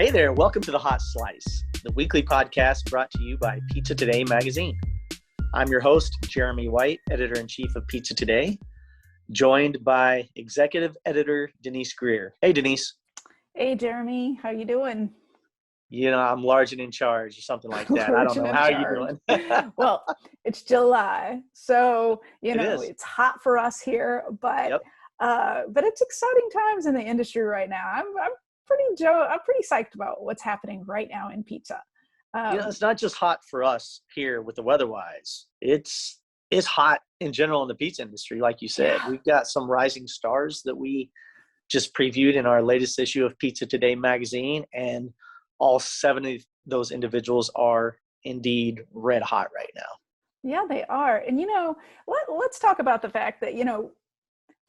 Hey there, welcome to The Hot Slice, the weekly podcast brought to you by Pizza Today magazine. I'm your host, Jeremy White, editor-in-chief of Pizza Today, joined by executive editor Denise Greer. Hey, Denise. Hey, Jeremy. How you doing? I'm large and in charge or something like that. I Large don't and know. in How are you charge. doing? Well, it's July, so It is. it's hot for us here, but Yep. but it's exciting times in the industry right now. I'm pretty psyched about what's happening right now in pizza. It's not just hot for us here with the weather-wise. It's hot in general in the pizza industry, like you said. Yeah, We've got some rising stars that we just previewed in our latest issue of Pizza Today magazine, and all 7 of those individuals are indeed red hot right now. yeah, they are. And let's talk about the fact that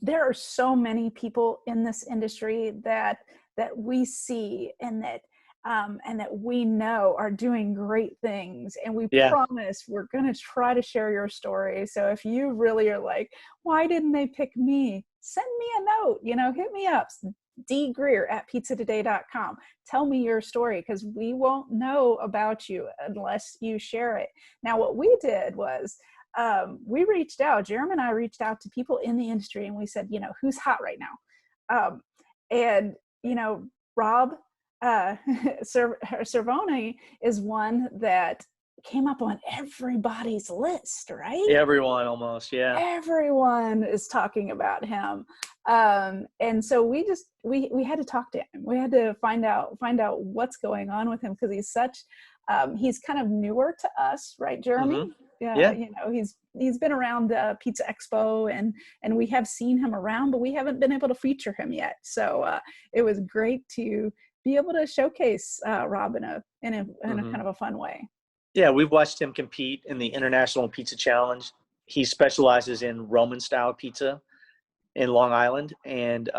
there are so many people in this industry that we see and that we know are doing great things, and we Yeah. promise we're going to try to share your story. So if you really are like, why didn't they pick me, send me a note, hit me up, dgreer@pizzatoday.com. Tell me your story, because we won't know about you unless you share it. Now, what we did was we reached out, Jeremy and I reached out to people in the industry, and we said, who's hot right now? And Rob Cervoni is one that came up on everybody's list, right? Everyone almost, yeah. Everyone is talking about him. And so we had to talk to him. We had to find out what's going on with him, because he's kind of newer to us, right, Jeremy? Mm-hmm. Yeah. Yeah. He's been around Pizza Expo, and we have seen him around, but we haven't been able to feature him yet. So it was great to be able to showcase Rob in a kind of a fun way. Yeah, we've watched him compete in the International Pizza Challenge. He specializes in Roman style pizza in Long Island, and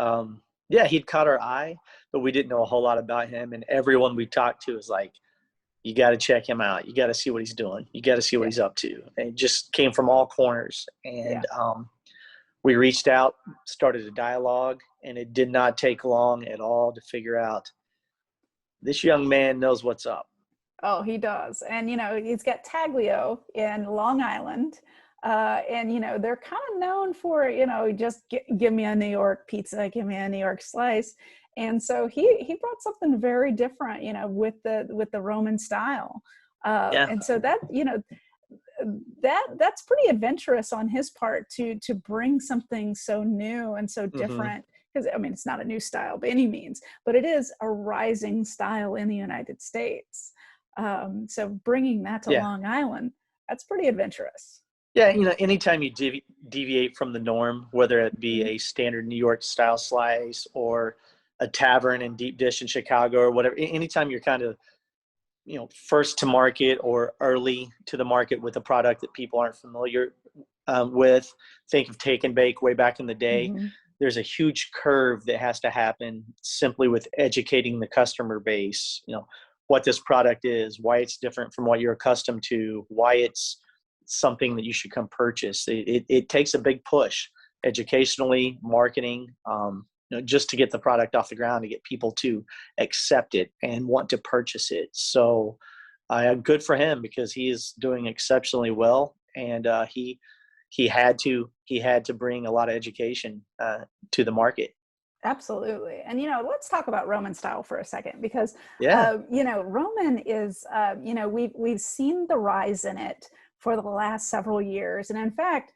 he'd caught our eye, but we didn't know a whole lot about him. And everyone we talked to is like, you got to check him out. You got to see what he's doing. You got to see what he's up to. And it just came from all corners. And we reached out, started a dialogue, and it did not take long at all to figure out this young man knows what's up. Oh, he does. And, he's got Taglio in Long Island. And, they're kind of known for, just give me a New York pizza, give me a New York slice. And so he brought something very different, with the Roman style. And so that, that's pretty adventurous on his part to bring something so new and so different. Because, it's not a new style by any means, but it is a rising style in the United States. So bringing that to Long Island, that's pretty adventurous. Yeah, anytime you deviate from the norm, whether it be a standard New York style slice or a tavern and deep dish in Chicago or whatever, anytime you're kind of, first to market or early to the market with a product that people aren't familiar with, think of take and bake way back in the day. There's a huge curve that has to happen simply with educating the customer base, what this product is, why it's different from what you're accustomed to, why it's something that you should come purchase. It takes a big push educationally, marketing, just to get the product off the ground, to get people to accept it and want to purchase it. So good for him, because he is doing exceptionally well. And he had to bring a lot of education to the market. Absolutely. And, let's talk about Roman style for a second, because, Roman is, we've seen the rise in it for the last several years. And in fact,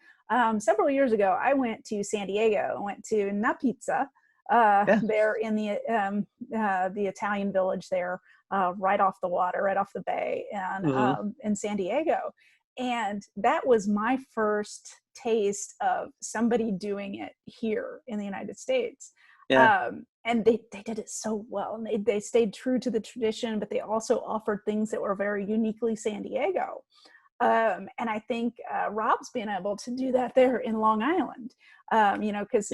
several years ago, I went to San Diego. I went to Na Pizza there in the Italian village there, right off the water, right off the bay, and in San Diego. And that was my first taste of somebody doing it here in the United States. And they did it so well, and they stayed true to the tradition, but they also offered things that were very uniquely San Diego. And I think Rob's been able to do that there in Long Island, because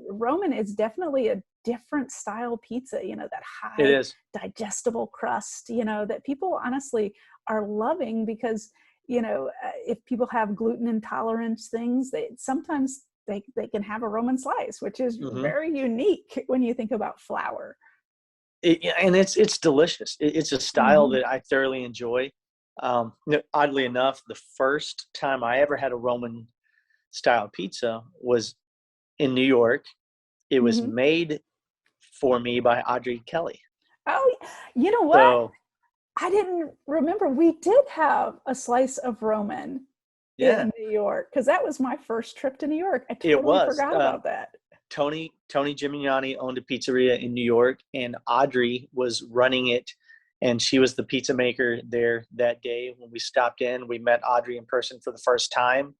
Roman is definitely a different style pizza, that high digestible crust, that people honestly are loving, because if people have gluten intolerance things, sometimes they can have a Roman slice, which is very unique when you think about flour. And it's delicious. It's a style that I thoroughly enjoy. Oddly enough, the first time I ever had a Roman style pizza was in New York. It was made for me by Audrey Kelly. Oh, you know what? So I didn't remember. We did have a slice of Roman yeah, in New York, because that was my first trip to New York. I it totally was. forgot about that. Tony Gimignani owned a pizzeria in New York, and Audrey was running it, and she was the pizza maker there that day. When we stopped in, we met Audrey in person for the first time.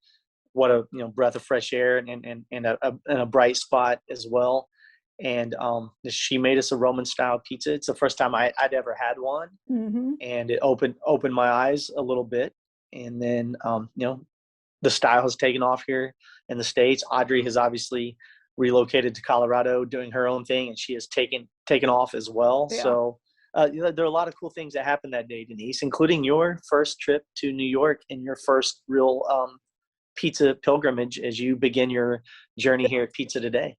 What a breath of fresh air, and a bright spot as well. And she made us a Roman style pizza. It's the first time I'd ever had one, and it opened my eyes a little bit. And then the style has taken off here in the States. Audrey has obviously relocated to Colorado, doing her own thing, and she has taken off as well. Yeah. So there are a lot of cool things that happened that day, Denise, including your first trip to New York and your first real pizza pilgrimage as you begin your journey here at Pizza Today.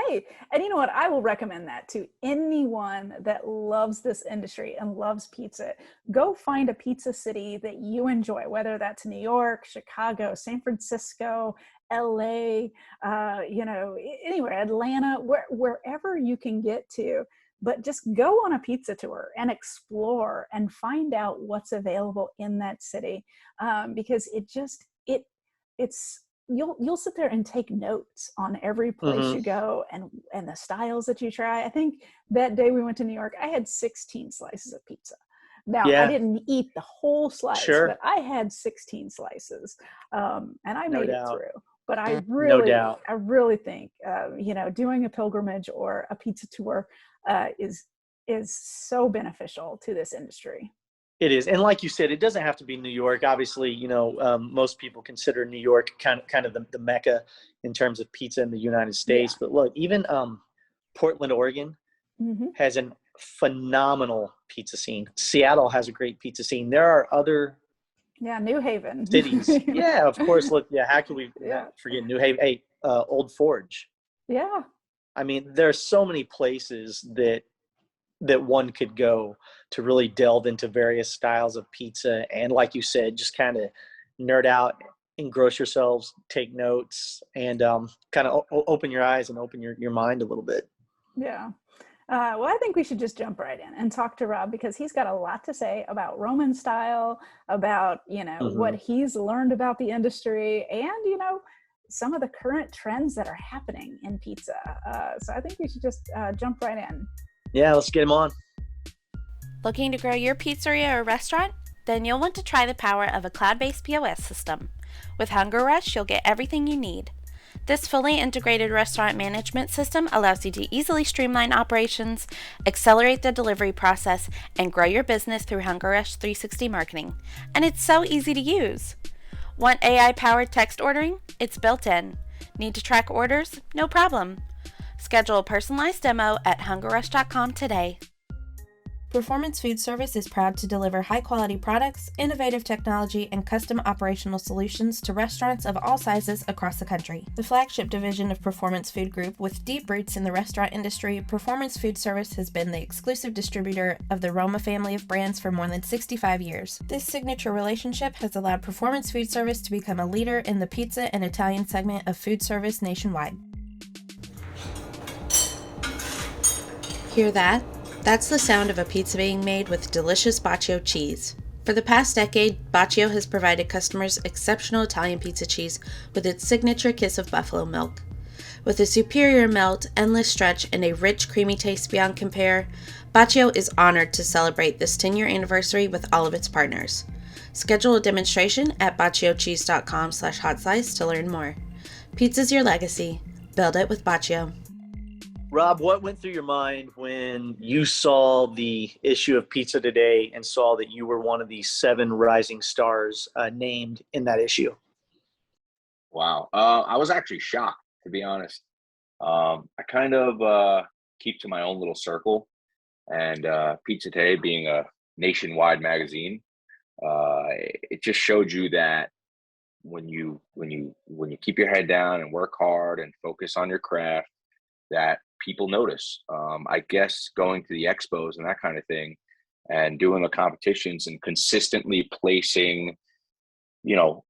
Hey, and you know what? I will recommend that to anyone that loves this industry and loves pizza. Go find a pizza city that you enjoy, whether that's New York, Chicago, San Francisco, LA, anywhere, Atlanta, wherever you can get to. But just go on a pizza tour and explore and find out what's available in that city, because it's you'll sit there and take notes on every place you go, and the styles that you try. I think that day we went to New York, I had 16 slices of pizza. Now, I didn't eat the whole slice, but I had 16 slices, and I made it through. But I really think, doing a pilgrimage or a pizza tour is so beneficial to this industry. It is, and like you said, it doesn't have to be New York. Obviously, most people consider New York kind of the mecca in terms of pizza in the United States. But look, even Portland, Oregon, has a phenomenal pizza scene. Seattle has a great pizza scene. There are other New Haven cities. Yeah, of course. Look, how can we forget New Haven? Hey, Old Forge. Yeah. I mean, there are so many places that one could go to really delve into various styles of pizza. And like you said, just kind of nerd out, engross yourselves, take notes, and kind of open your eyes and open your mind a little bit. Yeah. Well, I think we should just jump right in and talk to Rob, because he's got a lot to say about Roman style, about, what he's learned about the industry, and, some of the current trends that are happening in pizza. So I think we should just jump right in. Yeah, let's get him on. Looking to grow your pizzeria or restaurant? Then you'll want to try the power of a cloud-based POS system. With Hunger Rush, you'll get everything you need. This fully integrated restaurant management system allows you to easily streamline operations, accelerate the delivery process, and grow your business through Hunger Rush 360 marketing. And it's so easy to use. Want AI-powered text ordering? It's built in. Need to track orders? No problem. Schedule a personalized demo at hungerrush.com today. Performance Food Service is proud to deliver high-quality products, innovative technology, and custom operational solutions to restaurants of all sizes across the country. The flagship division of Performance Food Group, with deep roots in the restaurant industry, Performance Food Service has been the exclusive distributor of the Roma family of brands for more than 65 years. This signature relationship has allowed Performance Food Service to become a leader in the pizza and Italian segment of food service nationwide. Hear that? That's the sound of a pizza being made with delicious Baccio cheese. For the past decade, Baccio has provided customers exceptional Italian pizza cheese with its signature kiss of buffalo milk. With a superior melt, endless stretch, and a rich, creamy taste beyond compare, Baccio is honored to celebrate this 10-year anniversary with all of its partners. Schedule a demonstration at bacciocheese.com/hotslice to learn more. Pizza's your legacy. Build it with Baccio. Rob, what went through your mind when you saw the issue of Pizza Today and saw that you were one of the 7 rising stars named in that issue? Wow. I was actually shocked, to be honest. I kind of keep to my own little circle, and Pizza Today being a nationwide magazine, it just showed you that when you keep your head down and work hard and focus on your craft, that people notice. I guess going to the expos and that kind of thing, and doing the competitions and consistently placing,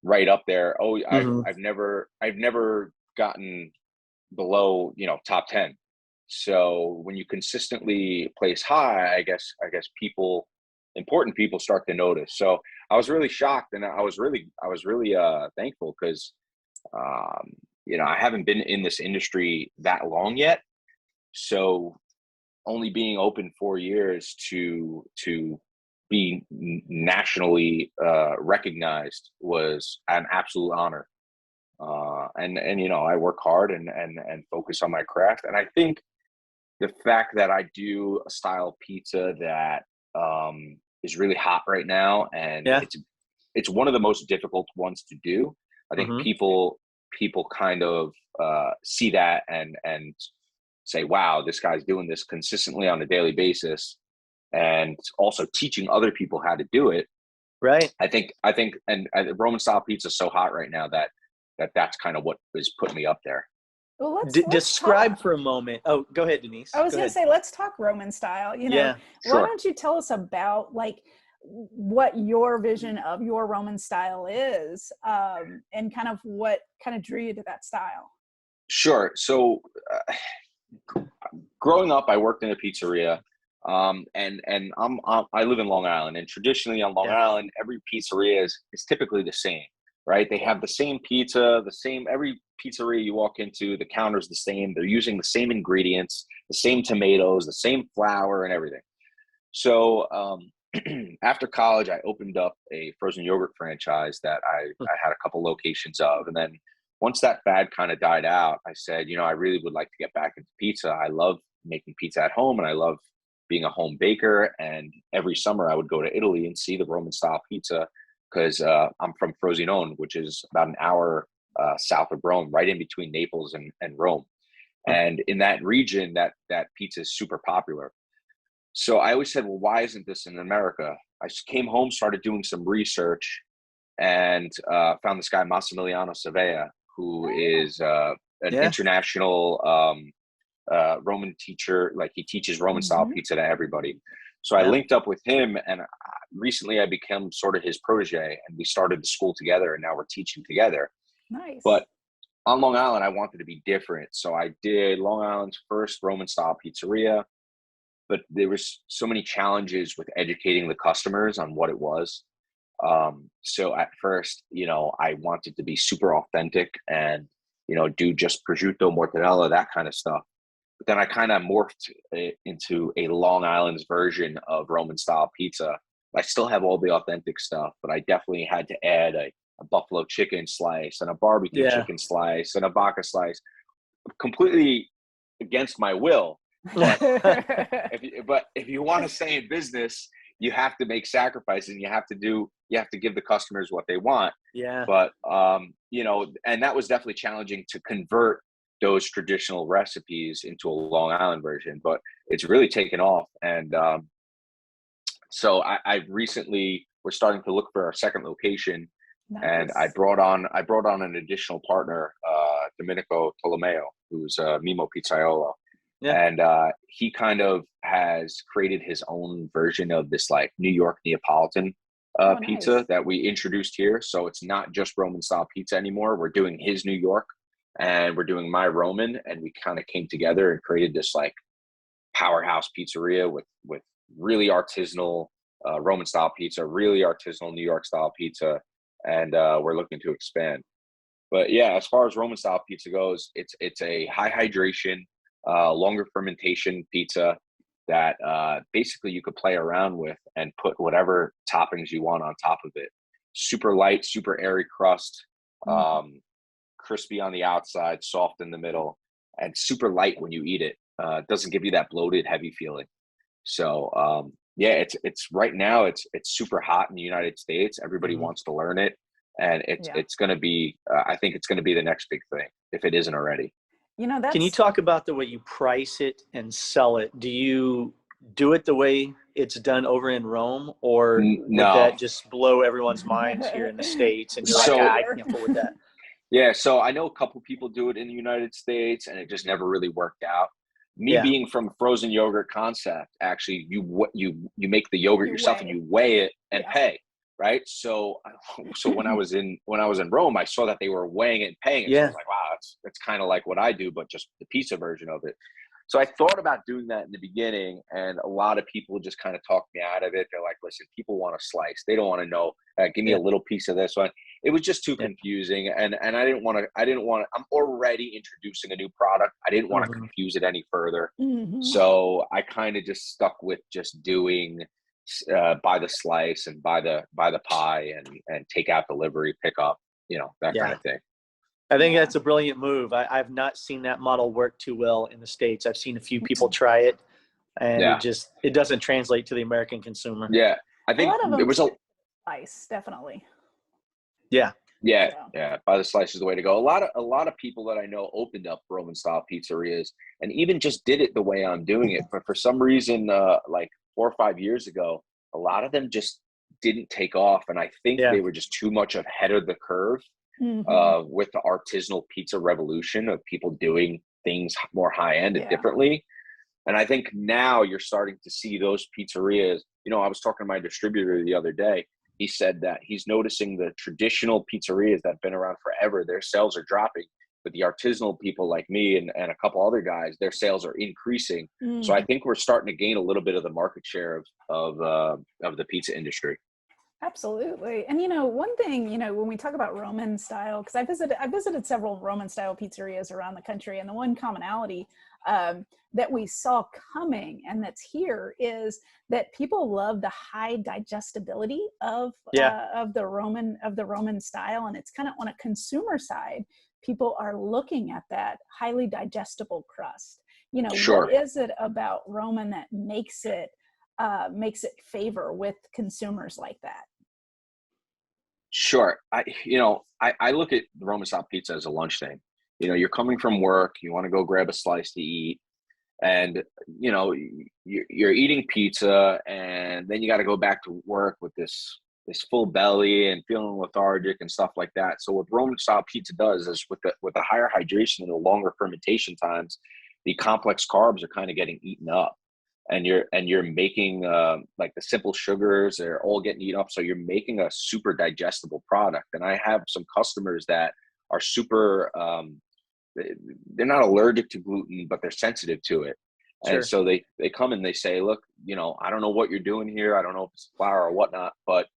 right up there. Oh, I've never gotten below, top 10. So when you consistently place high, I guess important people start to notice. So I was really shocked, and I was really thankful, because I haven't been in this industry that long yet. So only being open 4 years to be nationally recognized was an absolute honor. And I work hard and focus on my craft. And I think the fact that I do a style of pizza that is really hot right now, and it's one of the most difficult ones to do. I think people kind of see that and say, wow, this guy's doing this consistently on a daily basis, and also teaching other people how to do it. Right. I think, and Roman style pizza is so hot right now that's kind of what is putting me up there. Well, let's describe talk. For a moment. Oh, go ahead, Denise. I was going to say, let's talk Roman style. Yeah, why don't you tell us about what your vision of your Roman style is, and kind of what kind of drew you to that style? Sure. So growing up, I worked in a pizzeria, and I live in Long Island, and traditionally on Long Island, every pizzeria is typically the same, right? They have the same pizza, every pizzeria you walk into, the counter's the same. They're using the same ingredients, the same tomatoes, the same flour, and everything. So after college, I opened up a frozen yogurt franchise that I had a couple locations of. And then once that fad kind of died out, I said, I really would like to get back into pizza. I love making pizza at home, and I love being a home baker. And every summer I would go to Italy and see the Roman style pizza, because I'm from Frosinone, which is about an hour south of Rome, right in between Naples and Rome. And in that region, that pizza is super popular. So I always said, well, why isn't this in America? I came home, started doing some research, and found this guy, Massimiliano Savea, who is an international Roman teacher. Like, he teaches Roman style pizza to everybody. So I linked up with him, and recently I became sort of his protege, and we started the school together, and now we're teaching together. Nice. But on Long Island, I wanted to be different. So I did Long Island's first Roman style pizzeria, but there was so many challenges with educating the customers on what it was. So at first, I wanted to be super authentic and, do just prosciutto, mortadella, that kind of stuff. But then I kind of morphed into a Long Island's version of Roman style pizza. I still have all the authentic stuff, but I definitely had to add a buffalo chicken slice and a barbecue chicken slice and a bacca slice, completely against my will. But if you want to stay in business, you have to make sacrifices, and you have to give the customers what they want. Yeah. But and that was definitely challenging to convert those traditional recipes into a Long Island version, but it's really taken off. And so I recently, we're starting to look for our second location. Nice. And I brought on an additional partner, Domenico Tolomeo, who's Mimo Pizzaiolo. Yeah. And he kind of has created his own version of this like New York Neapolitan pizza that we introduced here. So it's not just Roman style pizza anymore. We're doing his New York, and we're doing my Roman, and we kind of came together and created this like powerhouse pizzeria with really artisanal Roman style pizza, really artisanal New York style pizza, and we're looking to expand. But yeah, as far as Roman style pizza goes, it's a high hydration, longer fermentation pizza that basically you could play around with and put whatever toppings you want on top of it. Super light, super airy crust, crispy on the outside, soft in the middle, and super light when you eat it. It doesn't give you that bloated, heavy feeling. So yeah, it's right now it's super hot in the United States. Everybody wants to learn it, and it's going to be. I think it's going to be the next big thing if it isn't already. Can you talk about the way you price it and sell it? Do you do it the way it's done over in Rome, or would that just blow everyone's minds here in the States? And you're I can't fool with that. Yeah, so I know a couple people do it in the United States, and it just never really worked out. me being from frozen yogurt concept, actually you make the yogurt yourself and you weigh it and pay, right? So when I was in Rome, I saw that they were weighing it and paying it. So I was like, wow, that's kind of like what I do, but just the pizza version of it. So I thought about doing that in the beginning, and a lot of people just kind of talked me out of it. They're like, listen, people want a slice. They don't want to know, give me a little piece of this one. It was just too confusing. And I didn't want to, I'm already introducing a new product. I didn't want to confuse it any further. So I kind of just stuck with just doing by the slice and by the pie and take out delivery, pick up, that kind of thing. I think that's a brilliant move. I've not seen that model work too well in the States. I've seen a few people try it, and it doesn't translate to the American consumer. Yeah, I think there was a slice, definitely. Yeah. By the slice is the way to go. A lot of people that I know opened up Roman style pizzerias and even just did it the way I'm doing it. But for some reason, like 4 or 5 years ago, a lot of them just didn't take off, and I think they were just too much ahead of the curve. With the artisanal pizza revolution of people doing things more high-end and differently. And I think now you're starting to see those pizzerias. I was talking to my distributor the other day. He said that he's noticing the traditional pizzerias that have been around forever, their sales are dropping, but the artisanal people like me and a couple other guys, their sales are increasing. So I think we're starting to gain a little bit of the market share of the pizza industry. Absolutely. And, one thing, when we talk about Roman style, because I visited several Roman style pizzerias around the country, and the one commonality that we saw coming and that's here is that people love the high digestibility of the Roman style. And it's kind of on a consumer side, people are looking at that highly digestible crust. What is it about Roman that makes it favor with consumers like that? Sure. I look at the Roman style pizza as a lunch thing. You're coming from work, you want to go grab a slice to eat, and you're eating pizza, and then you got to go back to work with this full belly and feeling lethargic and stuff like that. So what Roman style pizza does is with the higher hydration and the longer fermentation times, the complex carbs are kind of getting eaten up. And you're making like the simple sugars, they're all getting eaten up. So you're making a super digestible product. And I have some customers that are super, they're not allergic to gluten, but they're sensitive to it. And so they come and they say, look, I don't know what you're doing here. I don't know if it's flour or whatnot, but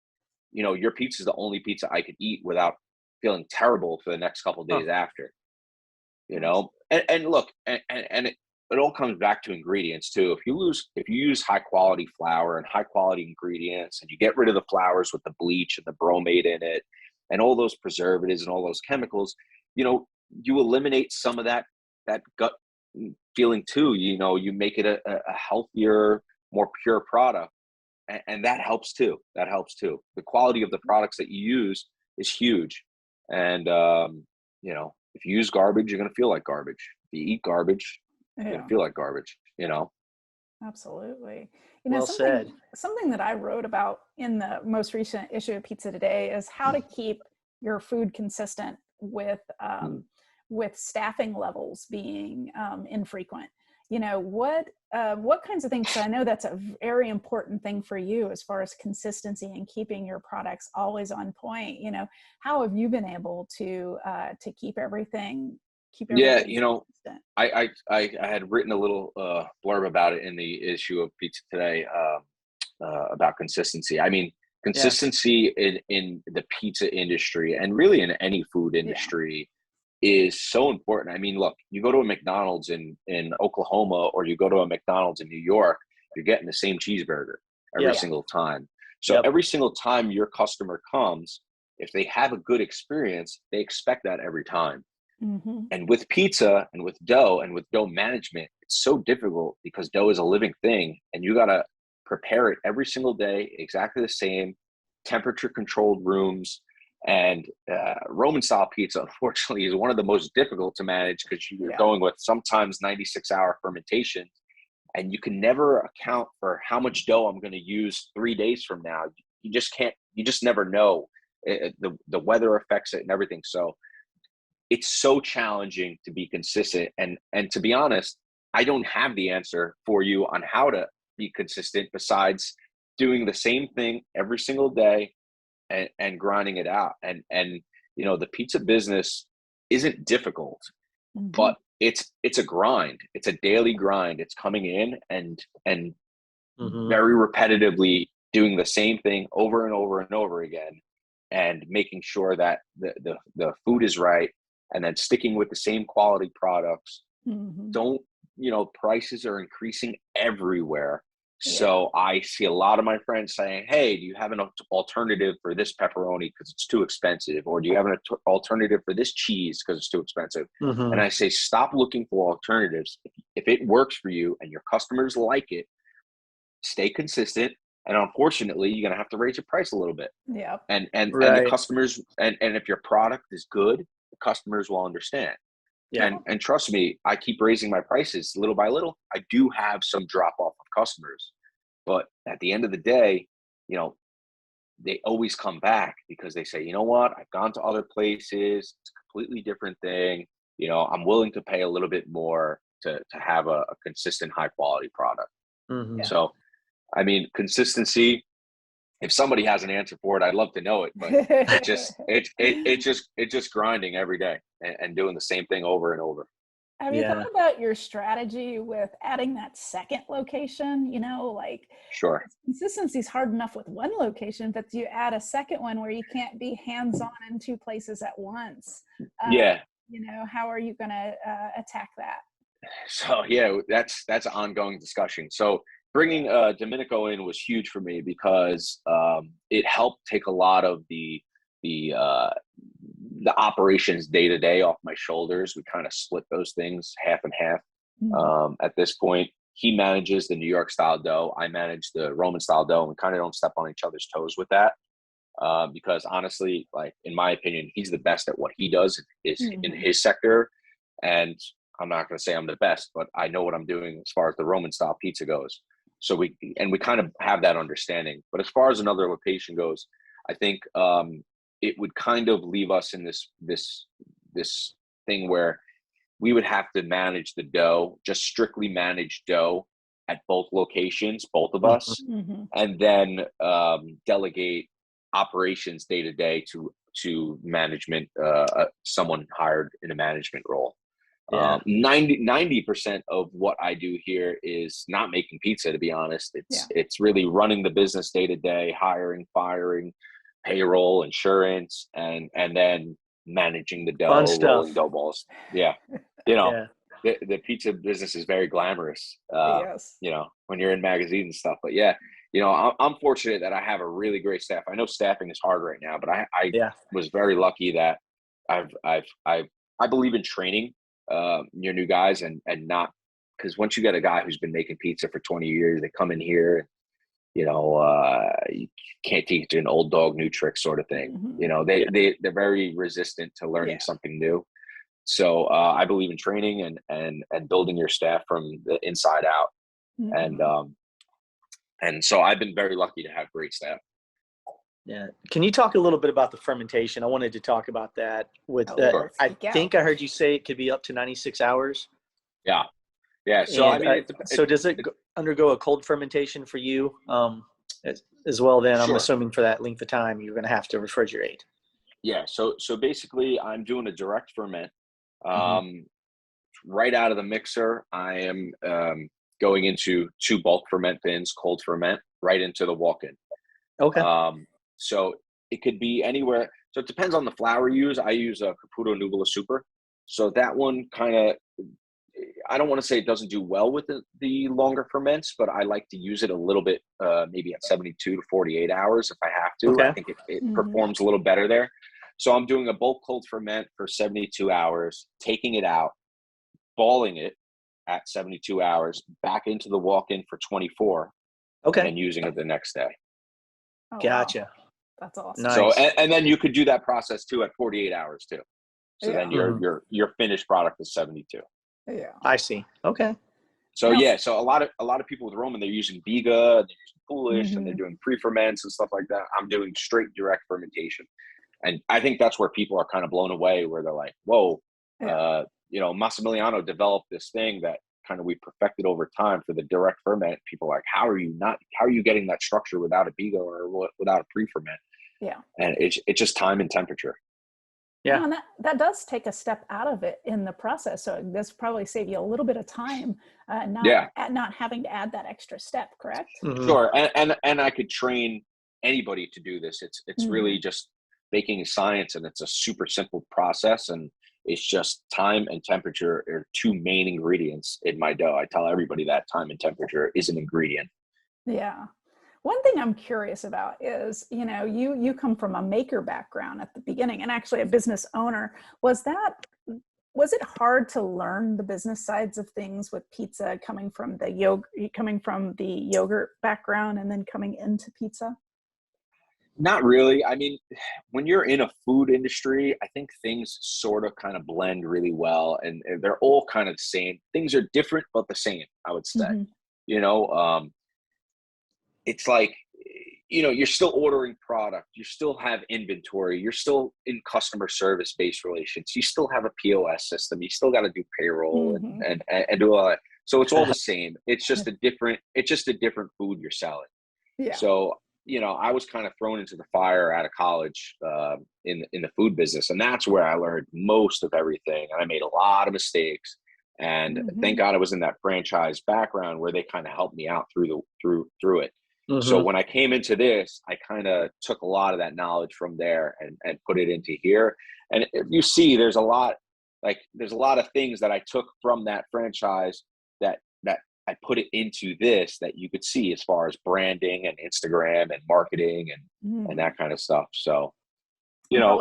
your pizza is the only pizza I could eat without feeling terrible for the next couple of days after, and look, and it all comes back to ingredients too. If you use high quality flour and high quality ingredients, and you get rid of the flours with the bleach and the bromate in it and all those preservatives and all those chemicals, you eliminate some of that gut feeling too. You make it a healthier, more pure product. And that helps too. The quality of the products that you use is huge. And, if you use garbage, you're going to feel like garbage. If you eat garbage, you're going to feel like garbage, Absolutely. Well said. Something that I wrote about in the most recent issue of Pizza Today is how to keep your food consistent with staffing levels being infrequent. What kinds of things, 'cause I know that's a very important thing for you as far as consistency and keeping your products always on point. How have you been able to keep everything consistent? I had written a little blurb about it in the issue of Pizza Today about consistency. I mean, consistency in the pizza industry and really in any food industry is so important. I mean, look, you go to a McDonald's in Oklahoma or you go to a McDonald's in New York, you're getting the same cheeseburger every single time. So every single time your customer comes, if they have a good experience, they expect that every time. And with pizza and with dough management, it's so difficult because dough is a living thing and you got to prepare it every single day, exactly the same, temperature controlled rooms. And Roman style pizza, unfortunately, is one of the most difficult to manage because you're going with sometimes 96-hour fermentation, and you can never account for how much dough I'm going to use 3 days from now. You just can't. You just never know. The weather affects it and everything. So it's so challenging to be consistent. And to be honest, I don't have the answer for you on how to be consistent besides doing the same thing every single day and grinding it out. And you know, the pizza business isn't difficult, but it's a grind. It's a daily grind. It's coming in and very repetitively doing the same thing over and over and over again, and making sure that the food is right, and then sticking with the same quality products. Don't, you know, prices are increasing everywhere. So I see a lot of my friends saying, hey, do you have an alternative for this pepperoni because it's too expensive? Or do you have an alternative for this cheese because it's too expensive? And I say, stop looking for alternatives. If it works for you and your customers like it, stay consistent. And unfortunately, you're going to have to raise your price a little bit. And the customers, and if your product is good, the customers will understand. And trust me, I keep raising my prices little by little. I do have some drop off of customers, but at the end of the day, you know, they always come back because they say, you know what, I've gone to other places. It's a completely different thing. You know, I'm willing to pay a little bit more to have a consistent, high quality product. So, I mean, consistency, if somebody has an answer for it, I'd love to know it, but it's just grinding every day and doing the same thing over and over. Have you thought about your strategy with adding that second location? You know, like, sure, consistency is hard enough with one location, but you add a second one where you can't be hands-on in two places at once. You know, how are you going to attack that? So that's an ongoing discussion. So bringing Domenico in was huge for me because it helped take a lot of the operations day to day off my shoulders. We kind of split those things half and half. At this point, he manages the New York style dough. I manage the Roman style dough, and we kind of don't step on each other's toes with that. Because honestly, like, in my opinion, he's the best at what he does is in his sector. And I'm not going to say I'm the best, but I know what I'm doing as far as the Roman style pizza goes. So we kind of have that understanding. But as far as another location goes, I think it would kind of leave us in this thing where we would have to manage the dough, just strictly manage dough at both locations, both of us, and then delegate operations day to day to management, someone hired in a management role. 90% of what I do here is not making pizza, to be honest. It's really running the business day to day, hiring, firing, payroll, insurance, and then managing the dough, rolling dough balls. You know, the pizza business is very glamorous, you know, when you're in magazines and stuff. But you know, I'm fortunate that I have a really great staff. I know staffing is hard right now, but I was very lucky that I believe in training your new guys and not, because once you get a guy who's been making pizza for 20 years, they come in here, you know, you can't teach an old dog new tricks sort of thing. You know, they're very resistant to learning something new. So I believe in training and building your staff from the inside out. And so I've been very lucky to have great staff. Yeah. Can you talk a little bit about the fermentation? I wanted to talk about that with, I think I heard you say it could be up to 96 hours. Yeah. So I mean, so does it undergo a cold fermentation for you as well? Then I'm assuming for that length of time, you're going to have to refrigerate. Yeah. So basically I'm doing a direct ferment. Right out of the mixer, I am going into 2 bulk ferment bins, cold ferment, right into the walk-in. Okay. So it could be anywhere. So it depends on the flour you use. I use a Caputo Nuvola Super. So that one kind of, I don't want to say it doesn't do well with the longer ferments, but I like to use it a little bit, maybe at 72 to 48 hours if I have to. Okay. I think it performs a little better there. So I'm doing a bulk cold ferment for 72 hours, taking it out, balling it at 72 hours, back into the walk-in for 24. Okay. And using it the next day. Oh, gotcha. Wow. That's awesome. Nice. So, and then you could do that process too at 48 hours too. So then your finished product is 72. Yeah. I see. Okay. So so a lot of people with Roman, they're using Biga, they're using Polish, and they're doing pre-ferments and stuff like that. I'm doing straight direct fermentation. And I think that's where people are kind of blown away, where they're like, whoa, you know, Massimiliano developed this thing that we perfected over time for the direct ferment. People are like, how are you getting that structure without a bigo or without a pre-ferment? Yeah. And it's just time and temperature. Yeah. And that does take a step out of it in the process. So this probably save you a little bit of time, not having to add that extra step, correct? Mm-hmm. Sure. And I could train anybody to do this. It's mm-hmm. really just baking science, and it's a super simple process. And it's just time and temperature are two main ingredients in my dough. I tell everybody that time and temperature is an ingredient. Yeah. One thing I'm curious about is, you come from a maker background at the beginning and actually a business owner. Was it hard to learn the business sides of things with pizza coming from the yogurt background and then coming into pizza? Not really. I mean, when you're in a food industry, I think things sort of kind of blend really well, and they're all kind of the same. Things are different, but the same, I would say. Mm-hmm. It's like, you're still ordering product. You still have inventory. You're still in customer service based relations. You still have a POS system. You still got to do payroll mm-hmm. and do all that. So it's all the same. It's just a different food you're selling. Yeah. So, I was kind of thrown into the fire out of college in the food business. And that's where I learned most of everything. And I made a lot of mistakes. And mm-hmm. thank God I was in that franchise background where they kind of helped me out through it. Mm-hmm. So when I came into this, I kind of took a lot of that knowledge from there and put it into here. And if you see, there's a lot of things that I took from that franchise that I put it into this that you could see as far as branding and Instagram and marketing and that kind of stuff. So,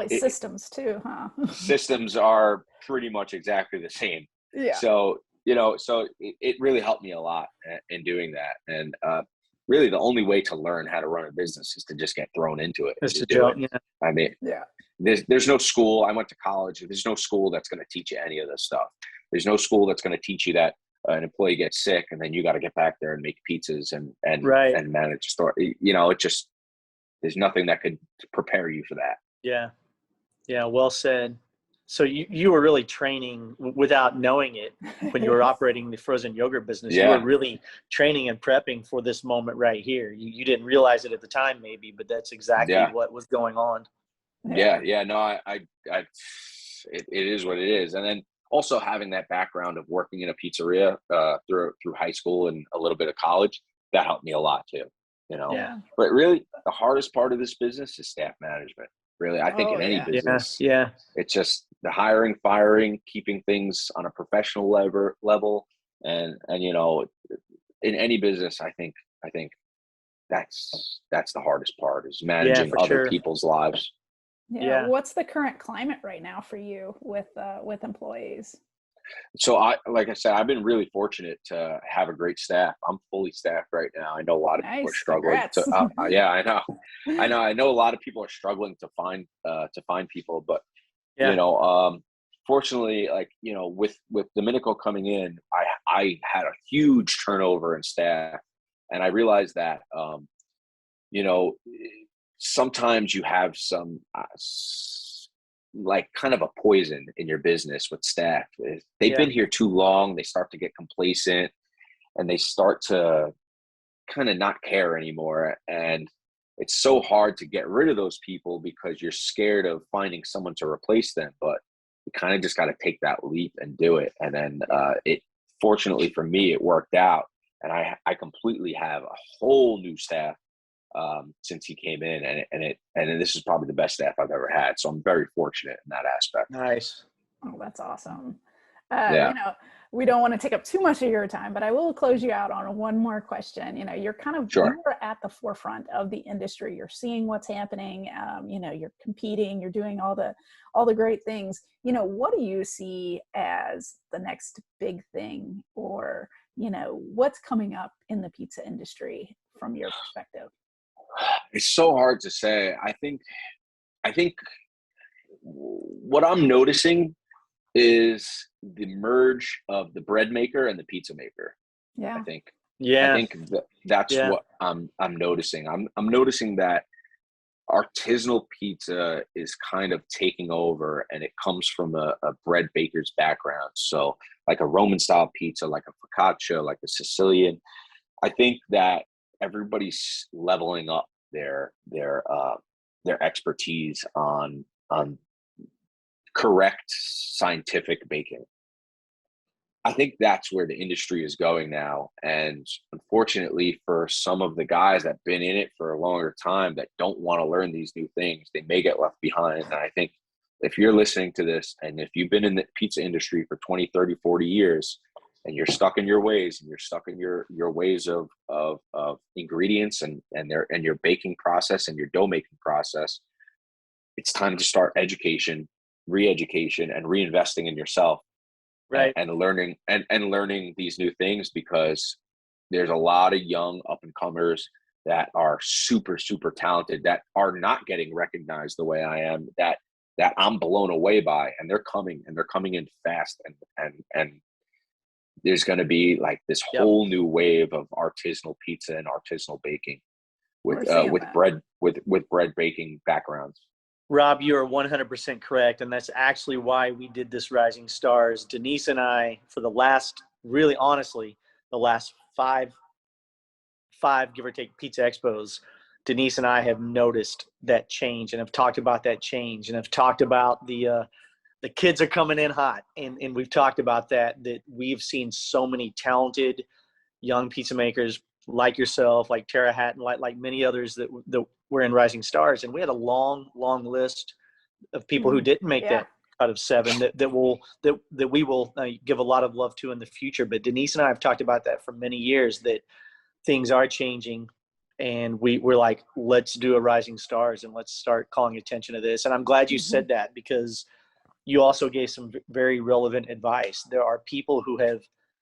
systems too, huh? Systems are pretty much exactly the same. Yeah. So, it really helped me a lot in doing that. And, really the only way to learn how to run a business is to just get thrown into it. Just do it. Yeah. I mean, there's no school. I went to college. There's no school that's going to teach you any of this stuff. There's no school that's going to teach you that an employee gets sick and then you got to get back there and make pizzas and manage a store. It just, there's nothing that could prepare you for that. Yeah. Yeah. Well said. So you were really training without knowing it when you were operating the frozen yogurt business. Yeah. You were really training and prepping for this moment right here. You didn't realize it at the time, maybe, but that's exactly what was going on. Yeah. No, it is what it is. And then also having that background of working in a pizzeria through high school and a little bit of college, that helped me a lot too. Yeah. But really, the hardest part of this business is staff management. Really, I think in any business, it's just the hiring, firing, keeping things on a professional level, and in any business, I think that's the hardest part is managing other people's lives. Yeah. What's the current climate right now for you with employees? So like I said, I've been really fortunate to have a great staff. I'm fully staffed right now. I know a lot of people are struggling. I know a lot of people are struggling to find people, but fortunately, with Domenico coming in, I had a huge turnover in staff, and I realized that sometimes you have some kind of a poison in your business with staff. They've been here too long. They start to get complacent and they start to kind of not care anymore. And it's so hard to get rid of those people because you're scared of finding someone to replace them. But you kind of just got to take that leap and do it. And then fortunately for me, it worked out. And I completely have a whole new staff since he came in, and this is probably the best staff I've ever had. So I'm very fortunate in that aspect. Nice. Oh, that's awesome. We don't want to take up too much of your time, but I will close you out on one more question. You're kind of you're at the forefront of the industry. You're seeing what's happening. You're competing. You're doing all the great things. What do you see as the next big thing, or what's coming up in the pizza industry from your perspective? It's so hard to say. I think what I'm noticing is the merge of the bread maker and the pizza maker. Yeah. I think that's what I'm noticing. I'm noticing that artisanal pizza is kind of taking over, and it comes from a bread baker's background. So like a Roman style pizza, like a focaccia, like a Sicilian. I think that everybody's leveling up their expertise on correct scientific baking. I think that's where the industry is going now. And unfortunately, for some of the guys that have been in it for a longer time that don't want to learn these new things, they may get left behind. And I think if you're listening to this, and if you've been in the pizza industry for 20, 30, 40 years, and you're stuck in your ways, and you're stuck in your ways of ingredients and your baking process and your dough making process, it's time to start education, re-education, and reinvesting in yourself. Right. And learning these new things, because there's a lot of young up and comers that are super, super talented that are not getting recognized the way I am, that I'm blown away by, and they're coming in fast, and there's going to be like this whole new wave of artisanal pizza and artisanal baking with bread baking backgrounds. Rob, you are 100% correct. And that's actually why we did this Rising Stars. Denise and I, for the last, really honestly, the last five, give or take, Pizza Expos, Denise and I have noticed that change and have talked about that change, and have talked about the kids are coming in hot. And we've talked about that we've seen so many talented young pizza makers like yourself, like Tara Hatton, like many others that were in Rising Stars. And we had a long list of people who didn't make that out of 7 that we will give a lot of love to in the future. But Denise and I have talked about that for many years, that things are changing, and we're like, let's do a Rising Stars and let's start calling attention to this. And I'm glad you said that, because you also gave some very relevant advice. There are people who have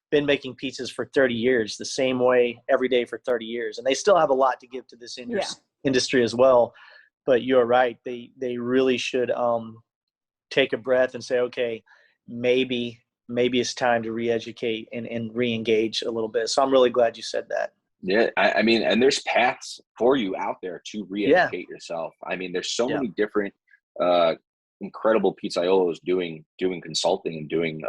been making pizzas for 30 years, the same way every day for 30 years. And they still have a lot to give to this industry as well. But you're right. They really should take a breath and say, okay, maybe it's time to re-educate and re-engage a little bit. So I'm really glad you said that. Yeah. I mean, and there's paths for you out there to re-educate yourself. I mean, there's so many different incredible pizzaiolos doing consulting and doing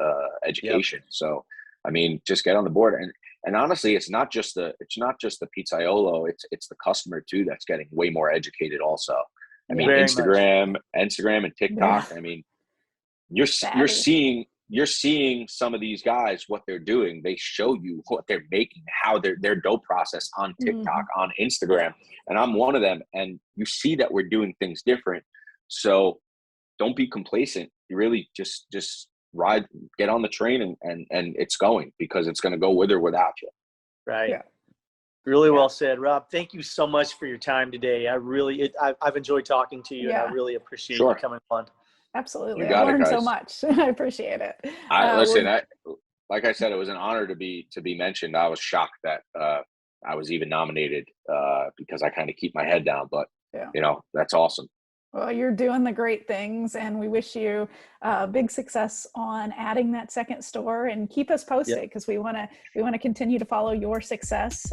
education. So I mean, just get on the board. And honestly, it's not just the pizzaiolo, it's the customer too that's getting way more educated also. I mean, Instagram and TikTok. I mean, you're seeing some of these guys, what they're doing. They show you what they're making, how their dough process on TikTok, on Instagram. And I'm one of them. And you see that we're doing things different. So don't be complacent. You really just ride, get on the train, and it's going, because it's going to go with or without you. Right. Yeah. Really well said, Rob. Thank you so much for your time today. I've enjoyed talking to you, and I really appreciate you coming on. Absolutely. I learned so much. I appreciate it. Like I said, it was an honor to be mentioned. I was shocked that I was even nominated, because I kind of keep my head down, but that's awesome. Well, you're doing the great things, and we wish you big success on adding that second store, and keep us posted, because we want to continue to follow your success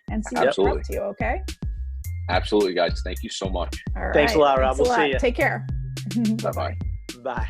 and see what you're up to. Okay. Absolutely, guys. Thank you so much. All right. Thanks a lot, Rob. We'll see you. Take care. Bye-bye. Bye.